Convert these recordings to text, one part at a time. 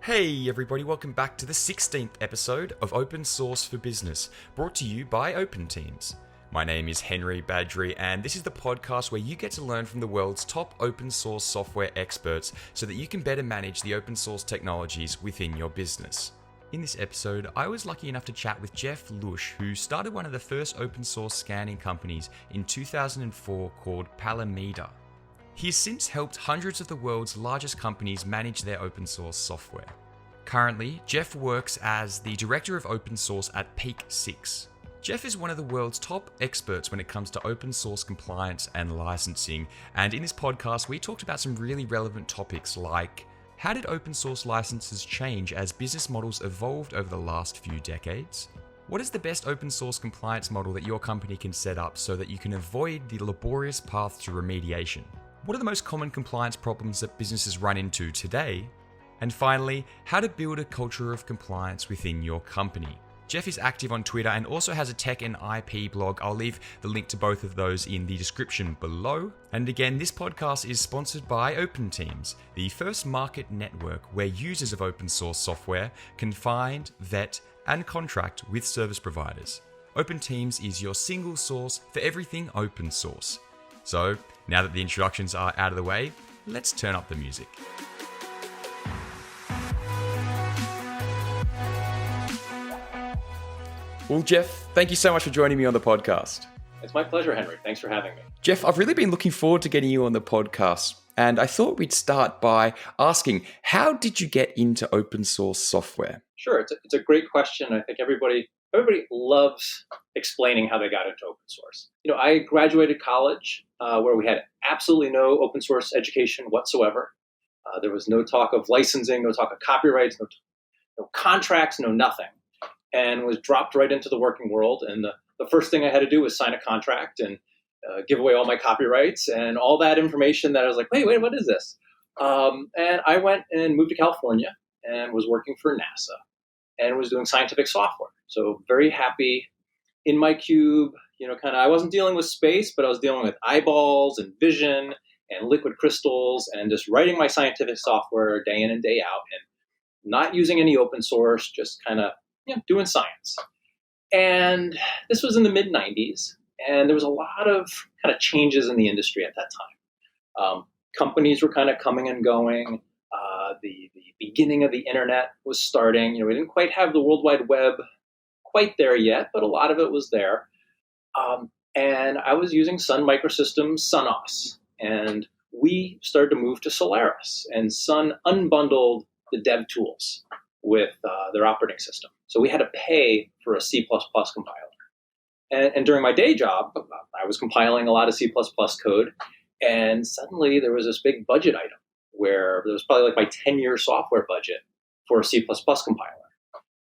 Hey everybody, welcome back to the 16th episode of Open Source for Business, brought to you by Open Teams. My name is Henry Badgery, and this is the podcast where you get to learn from the world's top open source software experts so that you can better manage the open source technologies within your business. In this episode, I was lucky enough to chat with Jeff Luszcz, who started one of the first open source scanning companies in 2004 called Palamida. He has since helped hundreds of the world's largest companies manage their open source software. Currently, Jeff works as the Director of Open Source at Peak6. Jeff is one of the world's top experts when it comes to open source compliance and licensing, and in this podcast we talked about some really relevant topics like how did open source licenses change as business models evolved over the last few decades? What is the best open source compliance model that your company can set up so that you can avoid the laborious path to remediation? What are the most common compliance problems that businesses run into today? And finally, how to build a culture of compliance within your company. Jeff is active on Twitter and also has a tech and IP blog. I'll leave the link to both of those in the description below. And again, this podcast is sponsored by Open Teams, the first market network where users of open source software can find, vet, and contract with service providers. Open Teams is your single source for everything open source. So, now that the introductions are out of the way, let's turn up the music. Well, Jeff, thank you so much for joining me on the podcast. It's my pleasure, Henry. Thanks for having me. Jeff, I've really been looking forward to getting you on the podcast, and I thought we'd start by asking, how did you get into open source software? Sure, it's a great question. I think everybody loves explaining how they got into open source. I graduated college where we had absolutely no open source education whatsoever. There was no talk of licensing, no talk of copyrights, no contracts, no nothing, and was dropped right into the working world. And the first thing I had to do was sign a contract and give away all my copyrights and all that information that I was like, wait, what is this? And I went and moved to California and was working for NASA and was doing scientific software. So very happy in my cube, I wasn't dealing with space, but I was dealing with eyeballs and vision and liquid crystals and just writing my scientific software day in and day out and not using any open source, just doing science. And this was in the mid 90s. And there was a lot of changes in the industry at that time. Companies were coming and going. The beginning of the internet was starting. We didn't quite have the World Wide Web quite there yet, but a lot of it was there. And I was using Sun Microsystems SunOS, and we started to move to Solaris, and Sun unbundled the dev tools with their operating system. So we had to pay for a C++ compiler. And during my day job, I was compiling a lot of C++ code, and suddenly there was this big budget item where there was probably my 10-year software budget for a C++ compiler.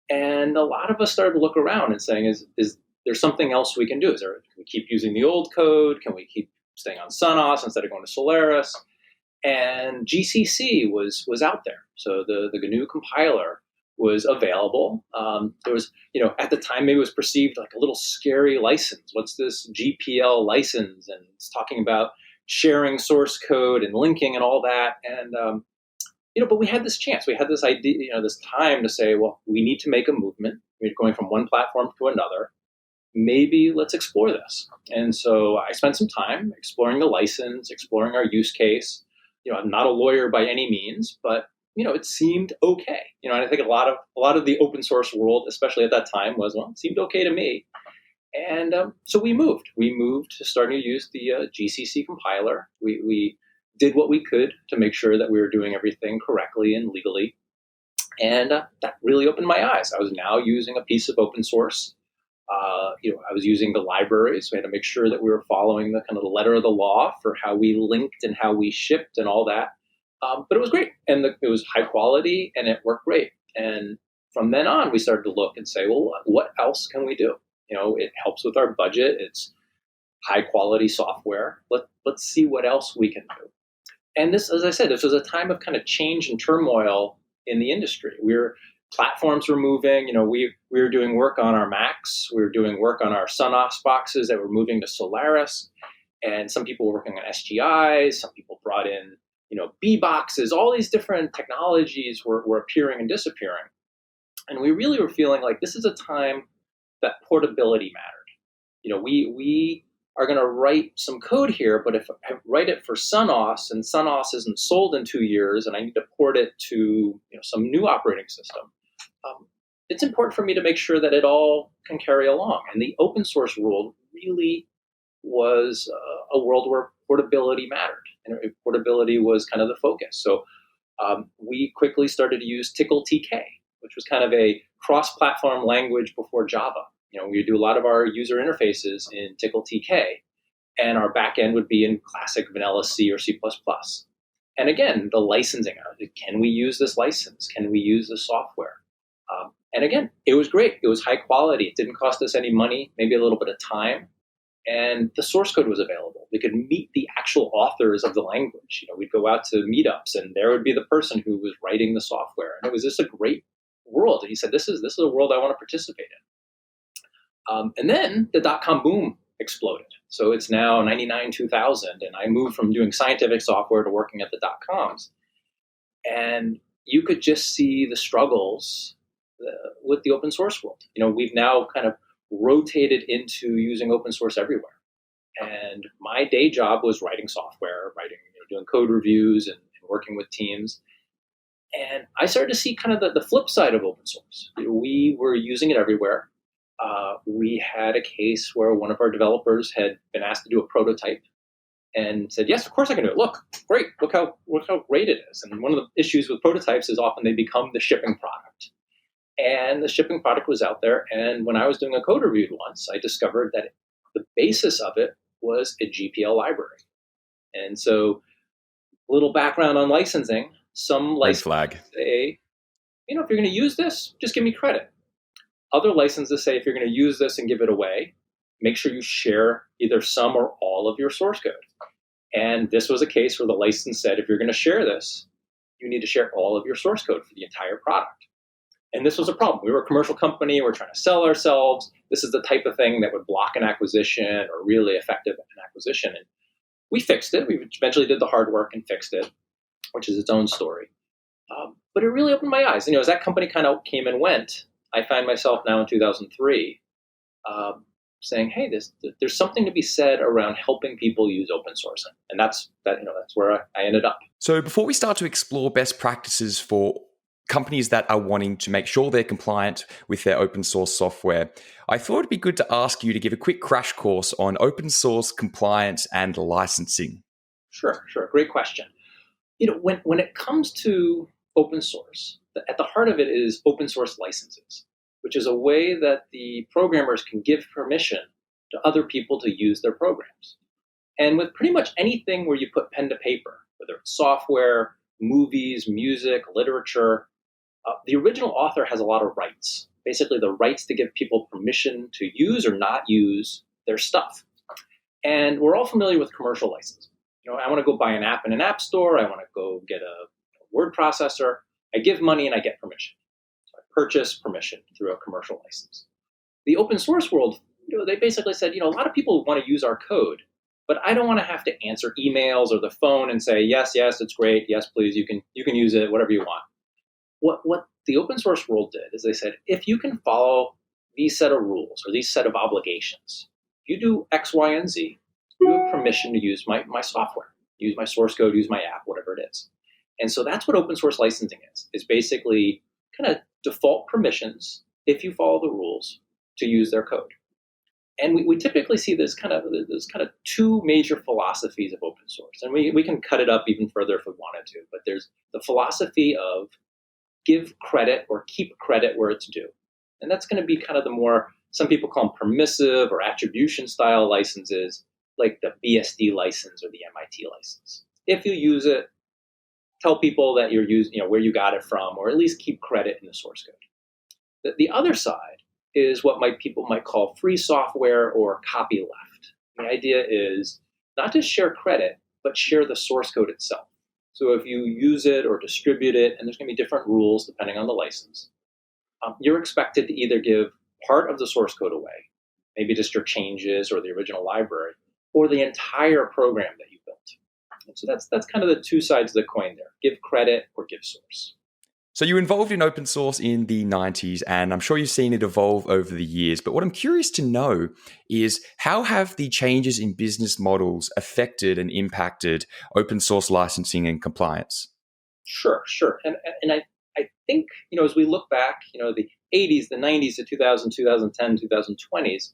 And a lot of us started to look around and saying, is there something else we can do? Can we keep using the old code? Can we keep staying on SunOS instead of going to Solaris? And GCC was out there. So the GNU compiler was available. There was, at the time, maybe it was perceived like a little scary license. What's this GPL license? And it's talking about sharing source code and linking and all that. And, but we had this chance. We had this idea, this time to say, well, we need to make a movement. We're going from one platform to another. Maybe let's explore this. And so I spent some time exploring the license, exploring our use case. I'm not a lawyer by any means, but it seemed okay. And I think a lot of the open source world, especially at that time, it seemed okay to me. And so we moved. We moved to starting to use the GCC compiler. We did what we could to make sure that we were doing everything correctly and legally. And that really opened my eyes. I was now using a piece of open source. I was using the libraries. We had to make sure that we were following the letter of the law for how we linked and how we shipped and all that. But it was great. And it was high quality and it worked great. And from then on, we started to look and say, well, what else can we do? It helps with our budget. It's high quality software. Let's see what else we can do. And this, as I said, this was a time of change and turmoil in the industry. Platforms were moving. We were doing work on our Macs. We were doing work on our SunOS boxes that were moving to Solaris. And some people were working on SGIs. Some people brought in B boxes, all these different technologies were appearing and disappearing. And we really were feeling like this is a time that portability mattered. We are going to write some code here, but if I write it for SunOS and SunOS isn't sold in 2 years and I need to port it to some new operating system, it's important for me to make sure that it all can carry along. And the open source world really was a world where portability mattered, and portability was kind of the focus. So we quickly started to use TickleTK, which was kind of a cross-platform language before Java. We do a lot of our user interfaces in TickleTK, and our backend would be in classic vanilla C or C++. And again, the licensing, can we use this license? Can we use the software? And again, it was great. It was high quality. It didn't cost us any money, maybe a little bit of time. And the source code was available. We could meet the actual authors of the language. We'd go out to meetups, and there would be the person who was writing the software. And it was just a great world. And he said, this is a world I want to participate in. And then the dot-com boom exploded. So it's now 99, 2000, and I moved from doing scientific software to working at the dot-coms. And you could just see the struggles with the open source world. We've now kind of rotated into using open source everywhere. And my day job was writing software, doing code reviews and working with teams. And I started to see kind of the flip side of open source. We were using it everywhere. We had a case where one of our developers had been asked to do a prototype and said, yes, of course I can do it. Look, great. Look how great it is. And one of the issues with prototypes is often they become the shipping product. And the shipping product was out there. And when I was doing a code review once, I discovered that the basis of it was a GPL library. And so, a little background on licensing. Some licenses say, if you're going to use this, just give me credit. Other licenses say, if you're going to use this and give it away, make sure you share either some or all of your source code. And this was a case where the license said, if you're going to share this, you need to share all of your source code for the entire product. And this was a problem. We were a commercial company. We're trying to sell ourselves. This is the type of thing that would block an acquisition or really effective an acquisition. And we fixed it. We eventually did the hard work and fixed it, which is its own story. But it really opened my eyes. As that company kind of came and went, I find myself now in 2003 saying, hey, there's something to be said around helping people use open source. And that's where I ended up. So before we start to explore best practices for companies that are wanting to make sure they're compliant with their open source software, I thought it'd be good to ask you to give a quick crash course on open source compliance and licensing. Sure. Great question. When it comes to open source, at the heart of it is open source licenses, which is a way that the programmers can give permission to other people to use their programs. And with pretty much anything where you put pen to paper, whether it's software, movies, music, literature, the original author has a lot of rights, basically the rights to give people permission to use or not use their stuff. And we're all familiar with commercial licensing. I want to go buy an app in an app store. I want to go get a word processor. I give money and I get permission. So I purchase permission through a commercial license. The open source world, they basically said, a lot of people want to use our code, but I don't want to have to answer emails or the phone and say, yes, it's great. Yes, please, you can use it, whatever you want. What the open source world did is they said, if you can follow these set of rules or these set of obligations, you do X, Y, and Z, you have permission to use my software, use my source code, use my app, whatever it is. And so that's what open source licensing is basically kind of default permissions, if you follow the rules, to use their code. And we typically see there's kind of two major philosophies of open source. And we can cut it up even further if we wanted to. But there's the philosophy of give credit or keep credit where it's due. And that's going to be kind of the more, some people call them permissive or attribution style licenses, like the BSD license or the MIT license. If you use it, tell people that you're using, where you got it from, or at least keep credit in the source code. The other side is what people might call free software or copyleft. The idea is not to share credit, but share the source code itself. So if you use it or distribute it, and there's going to be different rules depending on the license, you're expected to either give part of the source code away, maybe just your changes or the original library, or the entire program that you built. And so that's kind of the two sides of the coin there: give credit or give source. So you were involved in open source in the 90s, and I'm sure you've seen it evolve over the years. But what I'm curious to know is how have the changes in business models affected and impacted open source licensing and compliance? Sure. And I think, as we look back, the 80s, the 90s, the 2000, 2010, 2020s,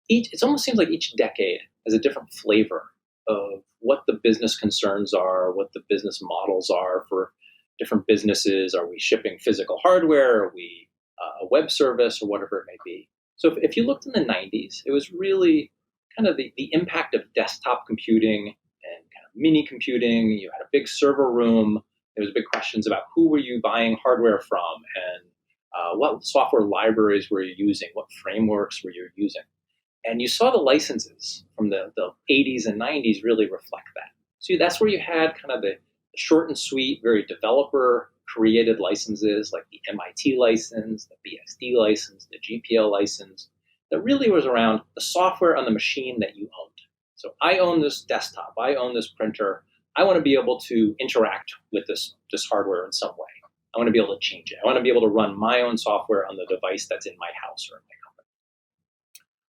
it almost seems like each decade has a different flavor of what the business concerns are, what the business models are for different businesses. Are we shipping physical hardware? Are we a web service or whatever it may be? So if you looked in the 90s, it was really kind of the impact of desktop computing and kind of mini computing. You had a big server room. There was big questions about who were you buying hardware from and what software libraries were you using, what frameworks were you using. And you saw the licenses from the 80s and 90s really reflect that. So that's where you had kind of the short and sweet, very developer-created licenses like the MIT license, the BSD license, the GPL license, that really was around the software on the machine that you owned. So I own this desktop, I own this printer, I want to be able to interact with this hardware in some way. I want to be able to change it. I want to be able to run my own software on the device that's in my house or in my company.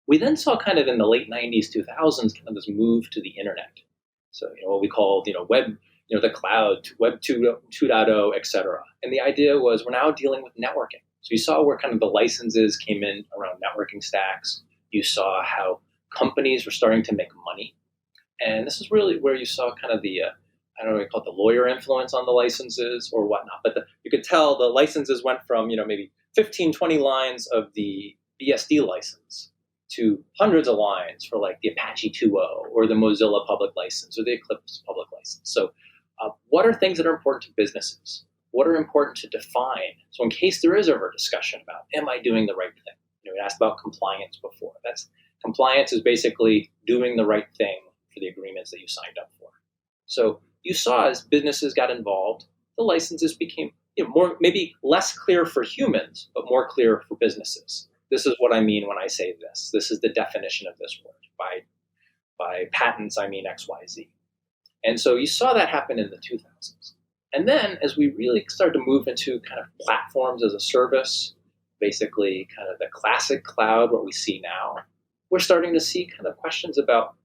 We then saw kind of in the late 90s, 2000s, kind of this move to the internet. So, what we call, web, the cloud, Web 2.0, et cetera. And the idea was we're now dealing with networking. So you saw where kind of the licenses came in around networking stacks. You saw how companies were starting to make money. And this is really where you saw kind of the, I don't know what you call it, the lawyer influence on the licenses or whatnot. But you could tell the licenses went from, maybe 15, 20 lines of the BSD license to hundreds of lines for like the Apache 2.0 or the Mozilla public license or the Eclipse public license. So what are things that are important to businesses? What are important to define? So in case there is ever a discussion about, am I doing the right thing? We asked about compliance before. Compliance is basically doing the right thing for the agreements that you signed up for. So you saw as businesses got involved, the licenses became more, maybe less clear for humans, but more clear for businesses. This is what I mean when I say this. This is the definition of this word. By patents, I mean X, Y, Z. And so you saw that happen in the 2000s. And then as we really started to move into kind of platforms as a service, basically kind of the classic cloud, what we see now, we're starting to see kind of questions about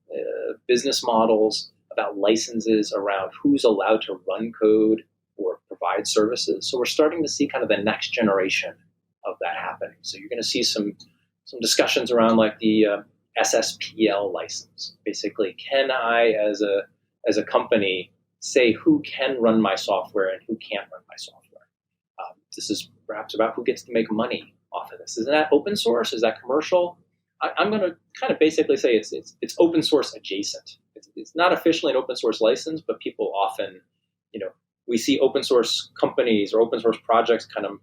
business models, about licenses, around who's allowed to run code or provide services. So we're starting to see kind of the next generation of that happening. So you're going to see some discussions around like the SSPL license. Basically, can I, as a company, say who can run my software and who can't run my software? This is perhaps about who gets to make money off of this. Isn't that open source? Is that commercial? I'm going to kind of basically say it's open source adjacent. It's not officially an open source license, but people often, we see open source companies or open source projects kind of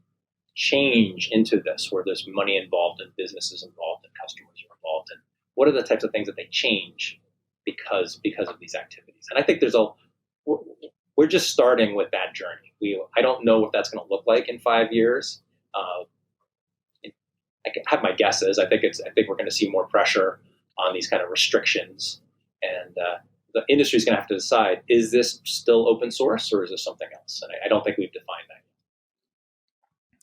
change into this, where there's money involved and businesses involved and customers are involved. And what are the types of things that they change because of these activities? And I think we're just starting with that journey. I don't know what that's going to look like in 5 years. I can have my guesses. I think we're going to see more pressure on these kind of restrictions, and the industry is going to have to decide: is this still open source or is this something else? And I don't think we've defined that.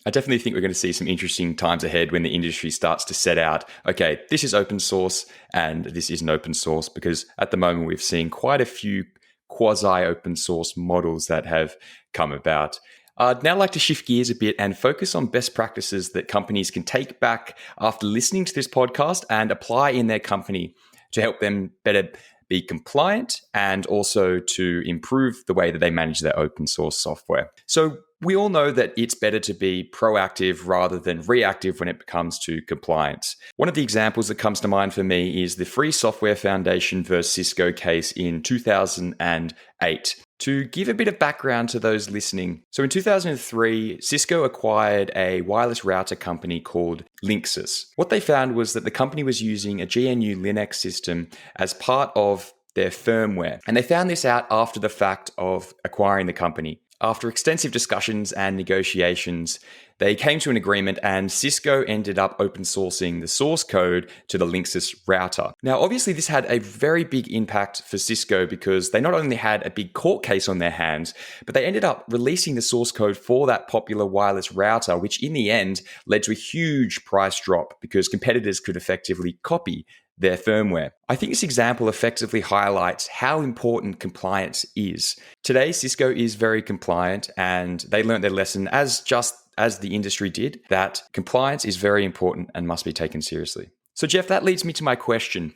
I definitely think we're going to see some interesting times ahead when the industry starts to set out, okay, this is open source and this isn't open source, because at the moment we've seen quite a few quasi-open source models that have come about. I'd now like to shift gears a bit and focus on best practices that companies can take back after listening to this podcast and apply in their company to help them better be compliant and also to improve the way that they manage their open source software. So we all know that it's better to be proactive rather than reactive when it comes to compliance. One of the examples that comes to mind for me is the Free Software Foundation versus Cisco case in 2008. To give a bit of background to those listening, so in 2003, Cisco acquired a wireless router company called Linksys. What they found was that the company was using a GNU Linux system as part of their firmware. And they found this out after the fact of acquiring the company. After extensive discussions and negotiations, they came to an agreement and Cisco ended up open sourcing the source code to the Linksys router. Now, obviously, this had a very big impact for Cisco because they not only had a big court case on their hands, but they ended up releasing the source code for that popular wireless router, which in the end led to a huge price drop because competitors could effectively copy their firmware. I think this example effectively highlights how important compliance is. Today, Cisco is very compliant and they learned their lesson as the industry did, that compliance is very important and must be taken seriously. So Jeff, that leads me to my question.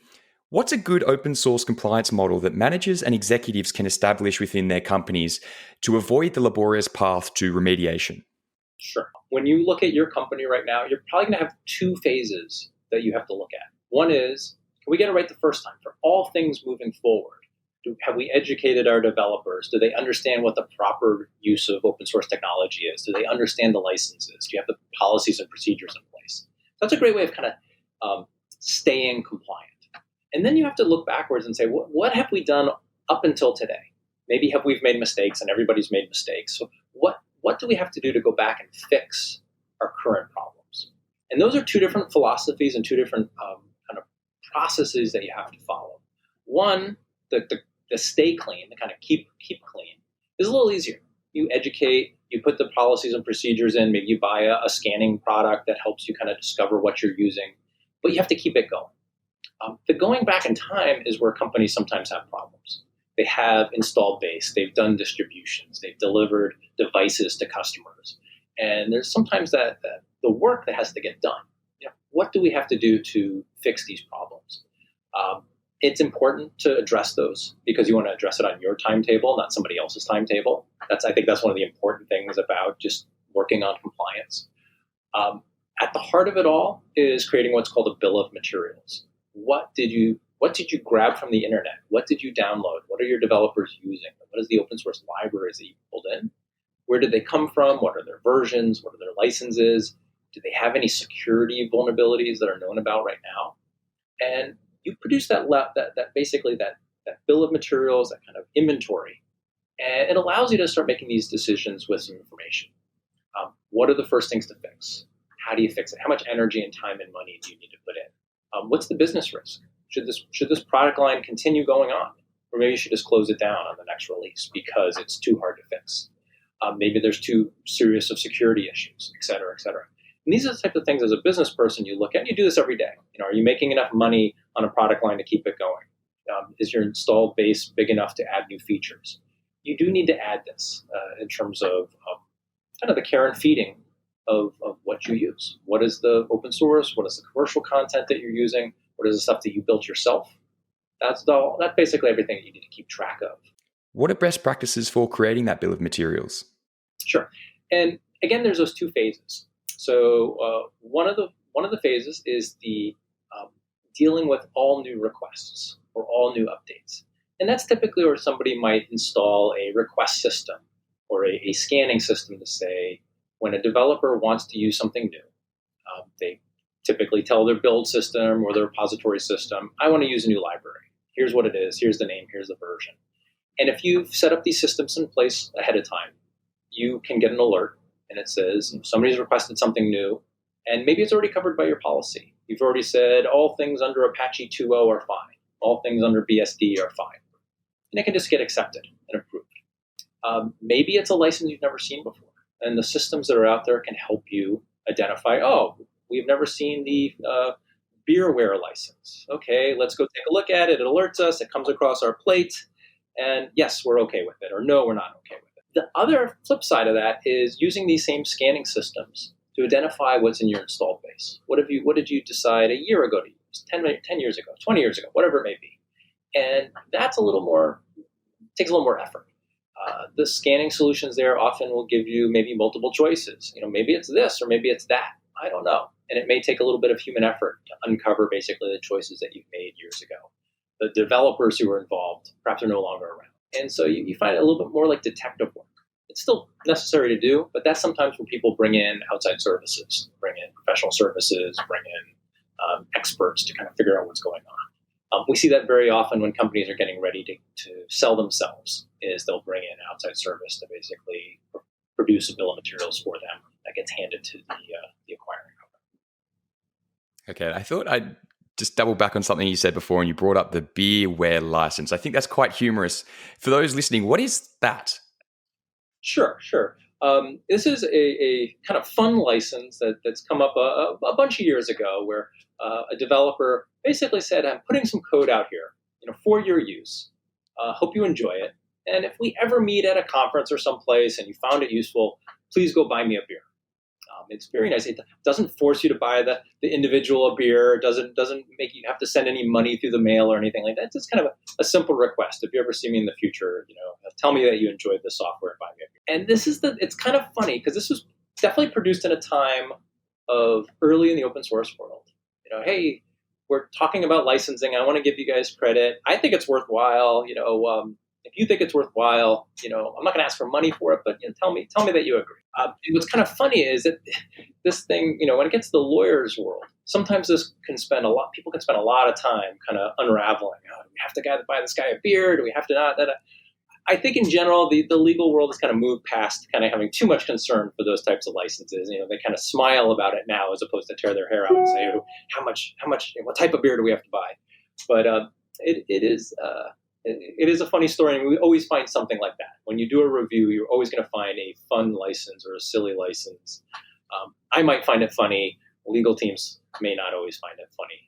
What's a good open source compliance model that managers and executives can establish within their companies to avoid the laborious path to remediation? Sure. When you look at your company right now, you're probably going to have two phases that you have to look at. One is, can we get it right the first time for all things moving forward? Have we educated our developers? Do they understand what the proper use of open source technology is? Do they understand the licenses? Do you have the policies and procedures in place? That's a great way of kind of staying compliant. And then you have to look backwards and say, what have we done up until today? Maybe we've made mistakes, and everybody's made mistakes. So what do we have to do to go back and fix our current problems? And those are two different philosophies and two different kind of processes that you have to follow. One, the stay clean, the kind of keep clean, is a little easier. You educate, you put the policies and procedures in, maybe you buy a scanning product that helps you kind of discover what you're using, but you have to keep it going. The going back in time is where companies sometimes have problems. They have installed base, they've done distributions, they've delivered devices to customers, and there's sometimes that the work that has to get done. What do we have to do to fix these problems? It's important to address those because you want to address it on your timetable, not somebody else's timetable. I think that's one of the important things about just working on compliance. At the heart of it all is creating what's called a bill of materials. What did you grab from the internet? What did you download? What are your developers using? What is the open source libraries that you pulled in? Where did they come from? What are their versions? What are their licenses? Do they have any security vulnerabilities that are known about right now? And you produce that bill of materials, that kind of inventory, and it allows you to start making these decisions with some information. What are the first things to fix? How do you fix it? How much energy and time and money do you need to put in? What's the business risk? Should this product line continue going on? Or maybe you should just close it down on the next release because it's too hard to fix. Maybe there's too serious of security issues, et cetera, et cetera. And these are the type of things as a business person you look at. You do this every day. Are you making enough money on a product line to keep it going? Is your installed base big enough to add new features? You do need to add this in terms of kind of the care and feeding of what you use. What is the open source? What is the commercial content that you're using? What is the stuff that you built yourself? That's basically everything that you need to keep track of. What are best practices for creating that bill of materials? Sure. And again, there's those two phases. So one of the phases is the dealing with all new requests or all new updates. And that's typically where somebody might install a request system or a scanning system to say, when a developer wants to use something new, they typically tell their build system or their repository system, I want to use a new library. Here's what it is. Here's the name. Here's the version. And if you've set up these systems in place ahead of time, you can get an alert and it says somebody's requested something new, and maybe it's already covered by your policy. You've already said all things under Apache 2.0 are fine. All things under BSD are fine. And it can just get accepted and approved. Maybe it's a license you've never seen before. And the systems that are out there can help you identify, we've never seen the beerware license. Okay, let's go take a look at it. It alerts us. It comes across our plate. And yes, we're okay with it. Or no, we're not okay with it. The other flip side of that is using these same scanning systems to identify what's in your installed base. What did you decide a year ago to use, 10 years ago, 20 years ago, whatever it may be. And that's takes a little more effort. The scanning solutions there often will give you maybe multiple choices. Maybe it's this or maybe it's that. I don't know. And it may take a little bit of human effort to uncover basically the choices that you've made years ago. The developers who were involved perhaps are no longer around. And so you find it a little bit more like detective work. It's still necessary to do, but that's sometimes when people bring in outside services, bring in professional services, bring in experts to kind of figure out what's going on. We see that very often when companies are getting ready to sell themselves, is they'll bring in outside service to basically produce a bill of materials for them that gets handed to the acquiring company. Okay, I thought I'd just double back on something you said before, and you brought up the beerware license. I think that's quite humorous. For those listening, what is that? Sure. This is a kind of fun license that's come up a bunch of years ago, where a developer basically said, "I'm putting some code out here, for your use. Hope you enjoy it. And if we ever meet at a conference or someplace and you found it useful, please go buy me a beer." It's very nice. It doesn't force you to buy the individual beer. It doesn't make you have to send any money through the mail or anything like that. It's just kind of a simple request. If you ever see me in the future, tell me that you enjoyed the software and buy me a beer. And it's kind of funny because this was definitely produced in a time of early in the open source world. Hey, we're talking about licensing. I want to give you guys credit. I think it's worthwhile. If you think it's worthwhile, I'm not going to ask for money for it, but tell me that you agree. And what's kind of funny is that this thing, when it gets to the lawyer's world, sometimes people can spend a lot of time kind of unraveling. Oh, do we have to buy this guy a beer? Do we have to not? I think in general, the legal world has kind of moved past kind of having too much concern for those types of licenses. They kind of smile about it now as opposed to tear their hair out and say, oh, how much, what type of beer do we have to buy? But it is a funny story, and we always find something like that. When you do a review, you're always going to find a fun license or a silly license. I might find it funny. Legal teams may not always find it funny.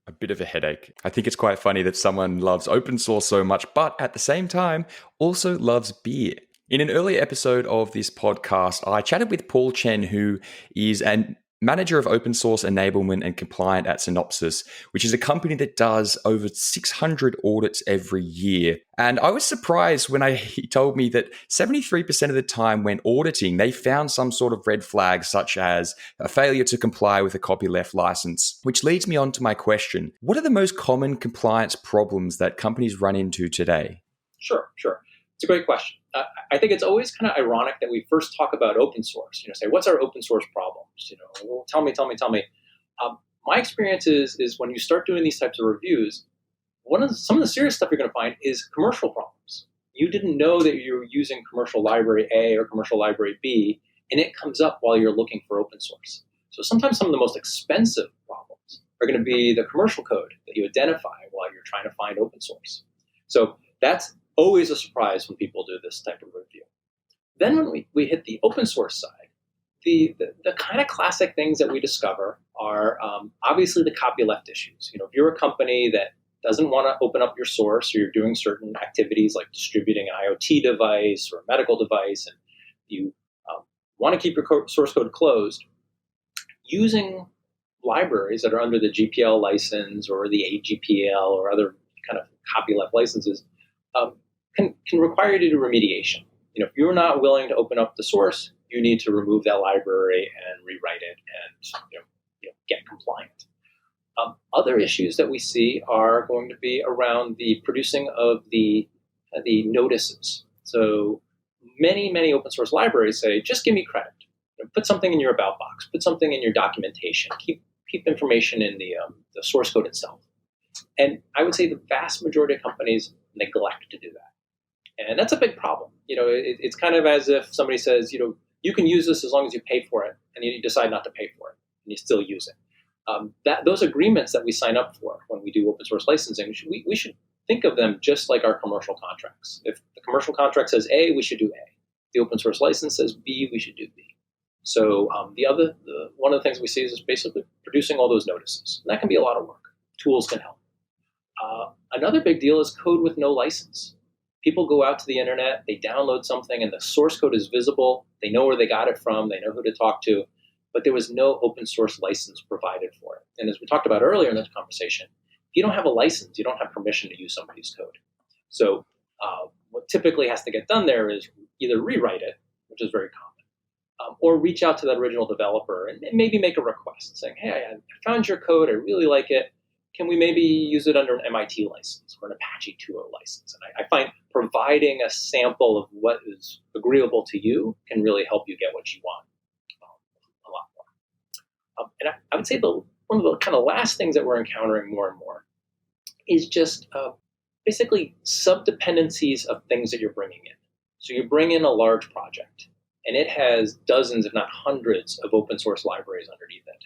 A bit of a headache. I think it's quite funny that someone loves open source so much, but at the same time also loves beer. In an earlier episode of this podcast, I chatted with Paul Chen, who is an manager of open source enablement and compliant at Synopsys, which is a company that does over 600 audits every year. And I was surprised when he told me that 73% of the time when auditing, they found some sort of red flag, such as a failure to comply with a copyleft license, which leads me on to my question. What are the most common compliance problems that companies run into today? Sure. It's a great question. I think it's always kind of ironic that we first talk about open source. Say, what's our open source problems? Well, tell me. My experience is when you start doing these types of reviews, some of the serious stuff you're going to find is commercial problems. You didn't know that you were using commercial library A or commercial library B, and it comes up while you're looking for open source. So sometimes some of the most expensive problems are going to be the commercial code that you identify while you're trying to find open source. So that's always a surprise when people do this type of review. Then when we hit the open source side, the kind of classic things that we discover are obviously the copyleft issues. If you're a company that doesn't want to open up your source, or you're doing certain activities like distributing an IoT device or a medical device, and you want to keep your source code closed, using libraries that are under the GPL license or the AGPL or other kind of copyleft licenses can require you to do remediation. If you're not willing to open up the source, you need to remove that library and rewrite it and get compliant. Other issues that we see are going to be around the producing of the notices. So many open source libraries say, just give me credit. Put something in your about box. Put something in your documentation. Keep information in the source code itself. And I would say the vast majority of companies neglect to do that. And that's a big problem. It's kind of as if somebody says, you can use this as long as you pay for it, and you decide not to pay for it, and you still use it. Those agreements that we sign up for when we do open source licensing, we should think of them just like our commercial contracts. If the commercial contract says A, we should do A. The open source license says B, we should do B. So one of the things we see is basically producing all those notices. And that can be a lot of work. Tools can help. Another big deal is code with no license. People go out to the internet, they download something, and the source code is visible. They know where they got it from. They know who to talk to. But there was no open source license provided for it. And as we talked about earlier in this conversation, if you don't have a license, you don't have permission to use somebody's code. So what typically has to get done there is either rewrite it, which is very common, or reach out to that original developer and maybe make a request saying, hey, I found your code. I really like it. Can we maybe use it under an MIT license or an Apache 2.0 license? And I find providing a sample of what is agreeable to you can really help you get what you want a lot more. And I would say one of the kind of last things that we're encountering more and more is just basically subdependencies of things that you're bringing in. So you bring in a large project, and it has dozens, if not hundreds, of open source libraries underneath it.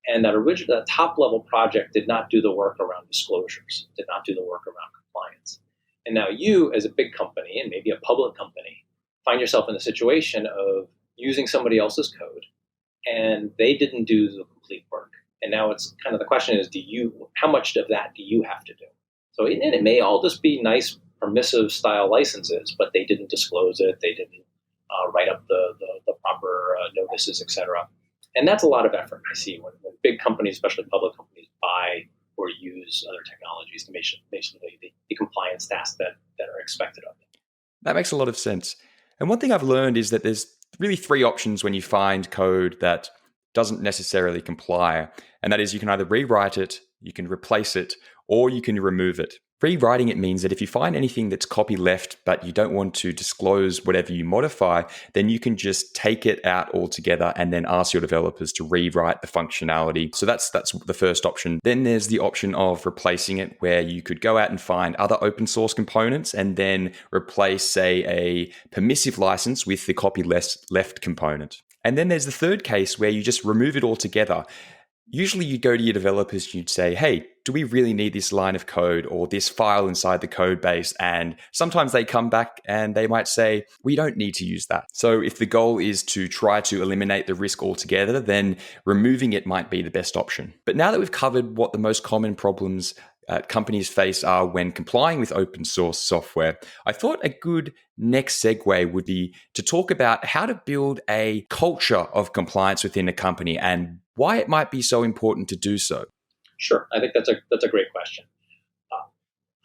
And that top level project did not do the work around disclosures, did not do the work around compliance. And now you, as a big company, and maybe a public company, find yourself in the situation of using somebody else's code, and they didn't do the complete work. And now it's kind of the question is, how much of that do you have to do? So it may all just be nice, permissive style licenses, but they didn't disclose it. They didn't write up the proper notices, et cetera. And that's a lot of effort I see when big companies, especially public companies, buy or use other technologies to make the compliance tasks that are expected of them. That makes a lot of sense. And one thing I've learned is that there's really three options when you find code that doesn't necessarily comply. And that is you can either rewrite it, you can replace it, or you can remove it. Rewriting it means that if you find anything that's copyleft, but you don't want to disclose whatever you modify, then you can just take it out altogether and then ask your developers to rewrite the functionality. So that's the first option. Then there's the option of replacing it, where you could go out and find other open source components and then replace, say, a permissive license with the copyleft component. And then there's the third case where you just remove it altogether. Usually you'd go to your developers and you'd say, hey, do we really need this line of code or this file inside the code base? And sometimes they come back and they might say, we don't need to use that. So if the goal is to try to eliminate the risk altogether, then removing it might be the best option. But now that we've covered what the most common problems companies face are when complying with open source software, I thought a good next segue would be to talk about how to build a culture of compliance within a company and why it might be so important to do so. Sure, I think that's a great question.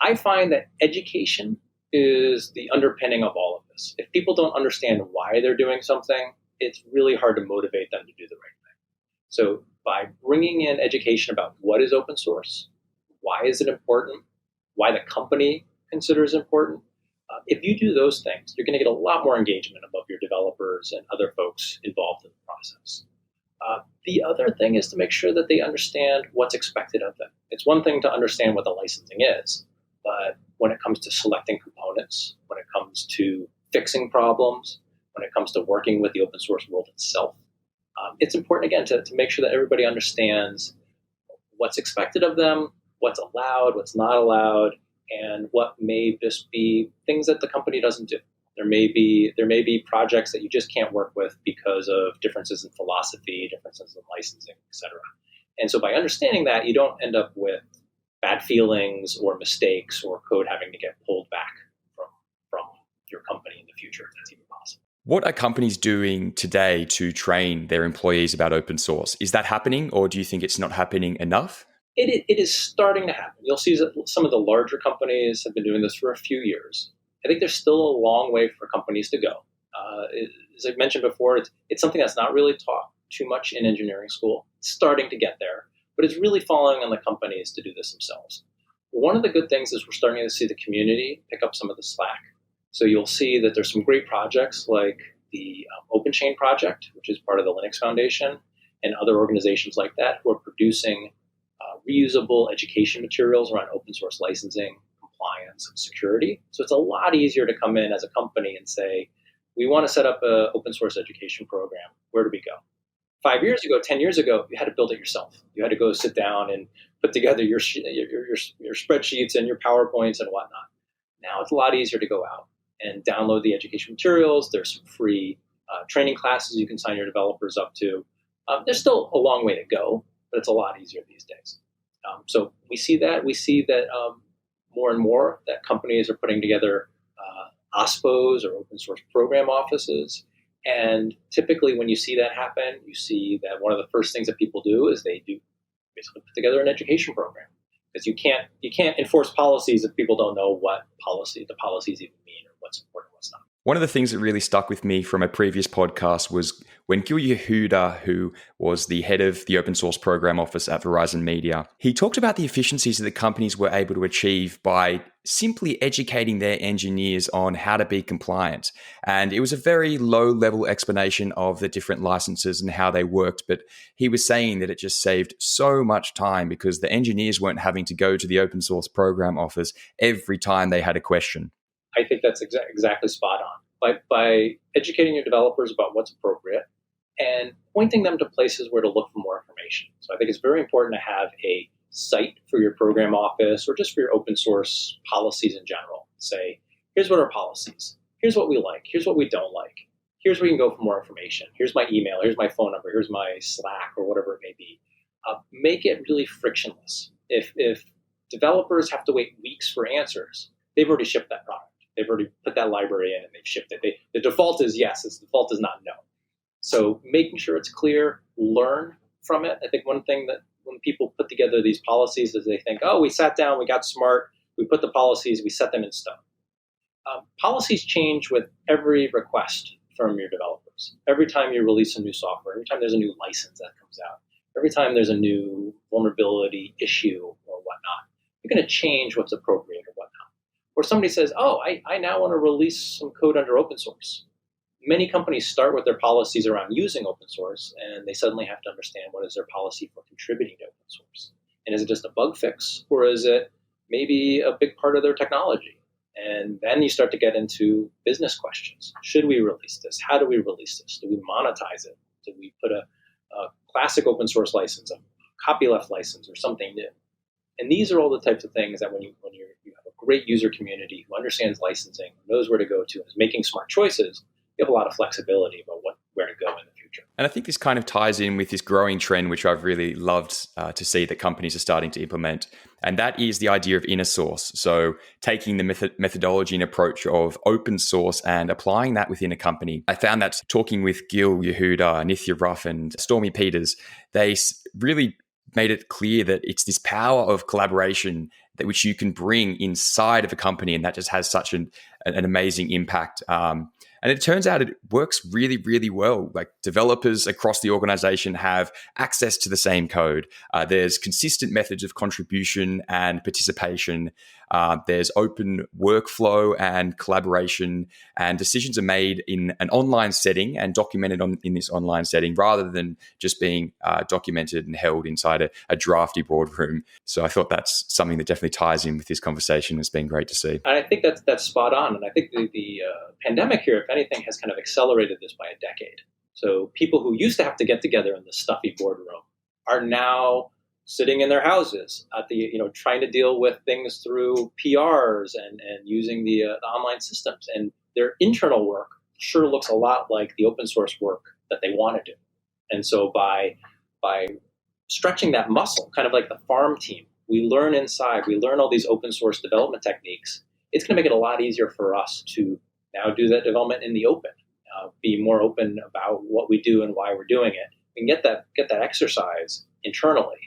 I find that education is the underpinning of all of this. If people don't understand why they're doing something, it's really hard to motivate them to do the right thing. So by bringing in education about what is open source, why is it important, why the company considers important, if you do those things, you're going to get a lot more engagement above your developers and other folks involved in the process. The other thing is to make sure that they understand what's expected of them. It's one thing to understand what the licensing is, but when it comes to selecting components, when it comes to fixing problems, when it comes to working with the open source world itself, it's important, again, to make sure that everybody understands what's expected of them, what's allowed, what's not allowed, and what may just be things that the company doesn't do. There may be projects that you just can't work with because of differences in philosophy, differences in licensing, et cetera. And so by understanding that, you don't end up with bad feelings or mistakes or code having to get pulled back from your company in the future, if that's even possible. What are companies doing today to train their employees about open source? Is that happening, or do you think it's not happening enough? It is starting to happen. You'll see that some of the larger companies have been doing this for a few years. I think there's still a long way for companies to go. As I mentioned before, it's something that's not really taught too much in engineering school. It's starting to get there, but it's really falling on the companies to do this themselves. One of the good things is we're starting to see the community pick up some of the slack. So you'll see that there's some great projects like the OpenChain project, which is part of the Linux Foundation, and other organizations like that who are producing reusable education materials around open source licensing, compliance, and security. So it's a lot easier to come in as a company and say, we want to set up an open source education program. Where do we go? 5 years ago, 10 years ago, you had to build it yourself. You had to go sit down and put together your spreadsheets and your PowerPoints and whatnot. Now it's a lot easier to go out and download the education materials. There's some free training classes you can sign your developers up to. There's still a long way to go, but it's a lot easier these days. So we see that. We see that more and more that companies are putting together OSPOs or open source program offices. And typically when you see that happen, you see that one of the first things that people do is they do basically put together an education program. Because you can't enforce policies if people don't know what the policies even mean or what's important, what's not. One of the things that really stuck with me from a previous podcast was when Gil Yehuda, who was the head of the open source program office at Verizon Media, he talked about the efficiencies that the companies were able to achieve by simply educating their engineers on how to be compliant. And it was a very low-level explanation of the different licenses and how they worked, but he was saying that it just saved so much time because the engineers weren't having to go to the open source program office every time they had a question. I think that's exactly spot on. By educating your developers about what's appropriate and pointing them to places where to look for more information. So I think it's very important to have a site for your program office or just for your open source policies in general. Say, here's what our policies, here's what we like, here's what we don't like, here's where you can go for more information, here's my email, here's my phone number, here's my Slack or whatever it may be. Make it really frictionless. If developers have to wait weeks for answers, they've already shipped that product. They've already put that library in and they've shipped it. The default is yes. The default is not no. So making sure it's clear, learn from it. I think one thing that when people put together these policies is they think, oh, we sat down, we got smart, we put the policies, we set them in stone. Policies change with every request from your developers. Every time you release some new software, every time there's a new license that comes out, every time there's a new vulnerability issue or whatnot, you're going to change what's appropriate or whatnot. Or somebody says, oh, I now want to release some code under open source. Many companies start with their policies around using open source, and they suddenly have to understand what is their policy for contributing to open source. And is it just a bug fix, or is it maybe a big part of their technology? And then you start to get into business questions. Should we release this? How do we release this? Do we monetize it? Do we put a classic open source license, a copyleft license, or something new? And these are all the types of things that when you have a great user community who understands licensing, knows where to go to, and is making smart choices, you have a lot of flexibility about where to go in the future. And I think this kind of ties in with this growing trend, which I've really loved to see that companies are starting to implement. And that is the idea of inner source. So taking the methodology and approach of open source and applying that within a company. I found that talking with Gil Yehuda, Nithya Ruff, and Stormy Peters, they really made it clear that it's this power of collaboration that which you can bring inside of a company, and that just has such an amazing impact. And it turns out it works really, really well. Like developers across the organization have access to the same code. There's consistent methods of contribution and participation. There's open workflow and collaboration, and decisions are made in an online setting and documented in this online setting rather than just being documented and held inside a drafty boardroom. So I thought that's something that definitely ties in with this conversation. It's been great to see. And I think that's spot on. And I think the pandemic here, if anything, has kind of accelerated this by a decade. So people who used to have to get together in the stuffy boardroom are now sitting in their houses at the, trying to deal with things through PRs and using the online systems. And their internal work sure looks a lot like the open source work that they want to do. And so by stretching that muscle, kind of like the farm team, we learn inside, we learn all these open source development techniques. It's going to make it a lot easier for us to now do that development in the open, be more open about what we do and why we're doing it, and get that exercise internally.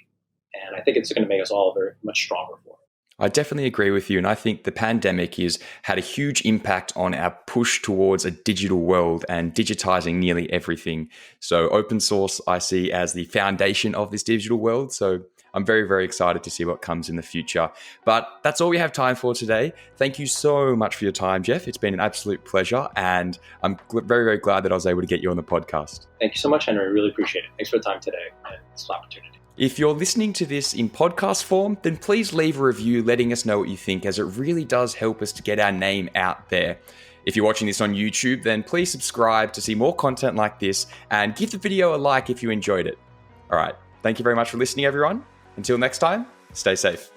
And I think it's going to make us all very much stronger for it. I definitely agree with you. And I think the pandemic has had a huge impact on our push towards a digital world and digitizing nearly everything. So open source I see as the foundation of this digital world. So I'm very, very excited to see what comes in the future. But that's all we have time for today. Thank you so much for your time, Jeff. It's been an absolute pleasure. And I'm very, very glad that I was able to get you on the podcast. Thank you so much, Henry. I really appreciate it. Thanks for the time today and this opportunity. If you're listening to this in podcast form, then please leave a review letting us know what you think, as it really does help us to get our name out there. If you're watching this on YouTube, then please subscribe to see more content like this and give the video a like if you enjoyed it. All right. Thank you very much for listening, everyone. Until next time, stay safe.